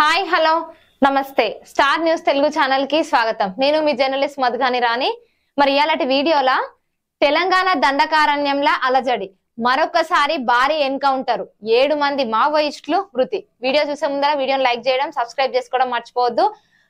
Hi hello నమస్తే star news Telugu channel కి స్వాగతం. నేను మీ జర్నలిస్ట్ మధుగాని రాణి. మరి ఇయాలటి వీడియోలా తెలంగాణ దండకారణ్యంలా అలజడి, మరొకసారి భారీ ఎన్కౌంటర్, 7 మంది మావోయిస్టులు మృతి. వీడియో చూసే ముందర వీడియోని లైక్ చేయడం, సబ్స్క్రైబ్ చేసుకోవడం మర్చిపోవద్దు.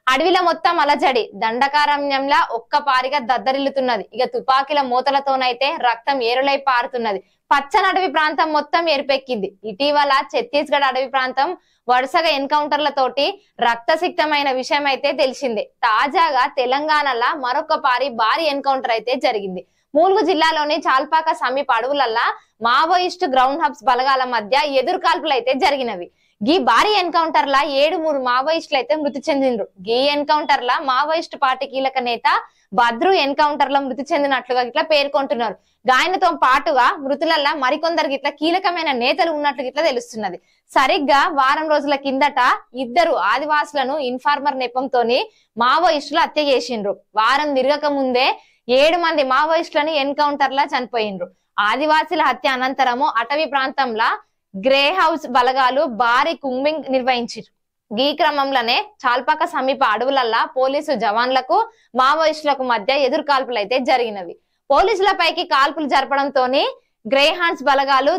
అడవిలో మొత్తం అలజడి, దండకారణ్యంలా ఒక్కపారిగా దద్దరిల్లుతున్నది. ఇక తుపాకీల మూతలతోనైతే రక్తం ఏరులై పారుతున్నది. పచ్చని అడవి ప్రాంతం మొత్తం ఎరిపెక్కింది. ఇటీవల ఛత్తీస్గఢ్ అడవి ప్రాంతం వరుసగా ఎన్కౌంటర్లతోటి రక్తసిక్తమైన విషయం అయితే తెలిసిందే. తాజాగా తెలంగాణలో మరొక భారీ ఎన్కౌంటర్ అయితే జరిగింది. ములుగు జిల్లాలోని చాల్పాక సమీప అడవులల్లా మావోయిస్టు గ్రౌండ్ హబ్స్ బలగాల మధ్య ఎదురుకాల్పులు అయితే జరిగినవి. ఈ భారీ ఎన్కౌంటర్ లా 7 మావోయిస్టులు అయితే మృతి చెందిండ్రు. ఈ ఎన్కౌంటర్ లా మావోయిస్టు పార్టీ కీలక నేత భద్రు ఎన్కౌంటర్ లో మృతి చెందినట్లుగా ఇట్లా పేర్కొంటున్నారు. ఆయనతో పాటుగా మృతులల్లా మరికొందరికి ఇట్లా కీలకమైన నేతలు ఉన్నట్లు ఇట్లా తెలుస్తున్నది. సరిగ్గా వారం రోజుల కిందట 2 ఆదివాసులను ఇన్ఫార్మర్ నెపంతోని మావోయిస్టులు హత్య చేసిండ్రు. వారం తిరగక ముందే 7 మంది మావోయిస్టులను ఎన్కౌంటర్ లా చనిపోయిండ్రు. ఆదివాసుల హత్య అనంతరము అటవీ ప్రాంతంలో గ్రే హౌస్ బలగాలు భారీ కుంబింగ్ నిర్వహించారు. ఈ క్రమంలోనే చాల్పాక సమీప అడవులల్లా పోలీసు జవాన్లకు మావోయిస్టులకు మధ్య ఎదురుకాల్పులు అయితే జరిగినవి. పోలీసులపైకి కాల్పులు జరపడంతోని గ్రే హాండ్స్ బలగాలు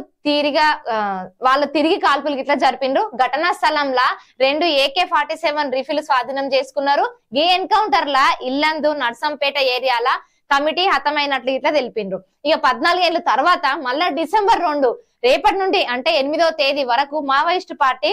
తిరిగి కాల్పులు ఇట్లా జరిపిండ్రు. ఘటనా స్థలంలో 2 AK-47 రిఫిల్ స్వాధీనం చేసుకున్నారు. ఈ ఎన్కౌంటర్ లా ఇల్లందు నర్సంపేట ఏరియాల కమిటీ హతమైనట్లు ఇట్లా తెలిపిండ్రు. ఇక 14 ఏళ్ల తర్వాత మళ్ళా డిసెంబర్ 2 రేపటి నుండి అంటే 8వ తేదీ వరకు మావోయిస్టు పార్టీ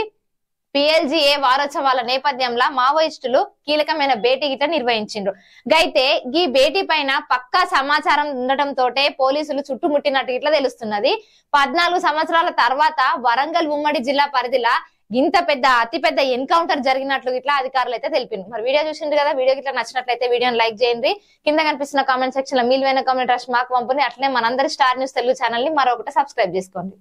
PLGA వారోత్సవాల నేపథ్యంలో మావోయిస్టులు కీలకమైన భేటీ గిట్ట నిర్వహించిండ్రు. అయితే ఈ భేటీ పైన పక్కా సమాచారం ఉండటంతో పోలీసులు చుట్టుముట్టినట్టు ఇట్లా తెలుస్తున్నది. 14 సంవత్సరాల తర్వాత వరంగల్ ఉమ్మడి జిల్లా పరిధిలో ఇంత అతిపెద్ద ఎన్కౌంటర్ జరిగినట్లు ఇట్లా అధికారులు అయితే తెలిపిండ్రు. మరి వీడియో చూసిండ్రు కదా, వీడియో ఇట్లా నచ్చినట్లయితే వీడియోని లైక్ చేయండి. కింద కనిపిస్తున్న కామెంట్ సెక్షన్ లో మీలువైన కామెంట్ రాసి మాకు పంపుని. అట్లనే మనందరి స్టార్ న్యూస్ తెలుగు ఛానల్ ని మరొకటి సబ్స్క్రైబ్ చేసుకోండి.